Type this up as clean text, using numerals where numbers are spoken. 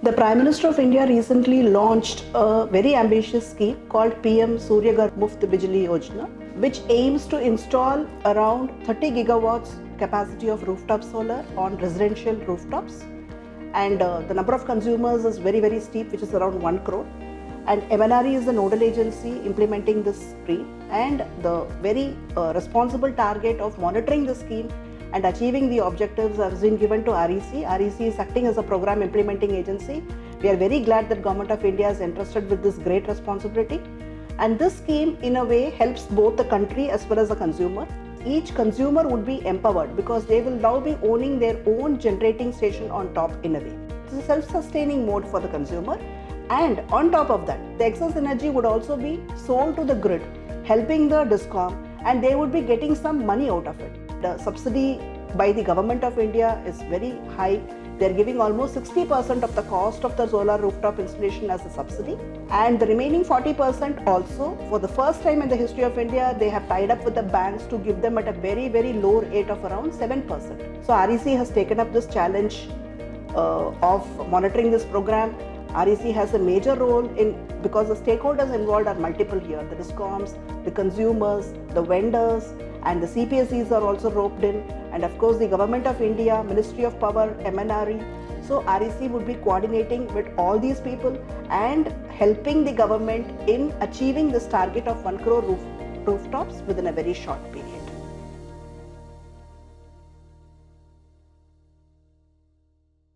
The Prime Minister of India recently launched a very ambitious scheme called PM-Surya Ghar Muft Bijli Yojana, which aims to install around 30 gigawatts capacity of rooftop solar on residential rooftops. And the number of consumers is very, very steep, which is around 1 crore. And MNRE is the nodal agency implementing this scheme, and the very responsible target of monitoring the scheme and achieving the objectives has been given to REC. REC is acting as a program implementing agency. We are very glad that Government of India is entrusted with this great responsibility. And this scheme in a way helps both the country as well as the consumer. Each consumer would be empowered because they will now be owning their own generating station on top in a way. It's a self-sustaining mode for the consumer. And on top of that, the excess energy would also be sold to the grid, helping the DISCOM, and they would be getting some money out of it. The subsidy by the Government of India is very high. They're giving almost 60% of the cost of the solar rooftop installation as a subsidy. And the remaining 40% also, for the first time in the history of India, they have tied up with the banks to give them at a very, very low rate of around 7%. So REC has taken up this challenge of monitoring this program. REC has a major role in, because the stakeholders involved are multiple here. The DISCOMs, the consumers, the vendors, and the CPSEs are also roped in, and of course the Government of India, Ministry of Power, MNRE. So REC would be coordinating with all these people and helping the government in achieving this target of 1 crore rooftops within a very short time.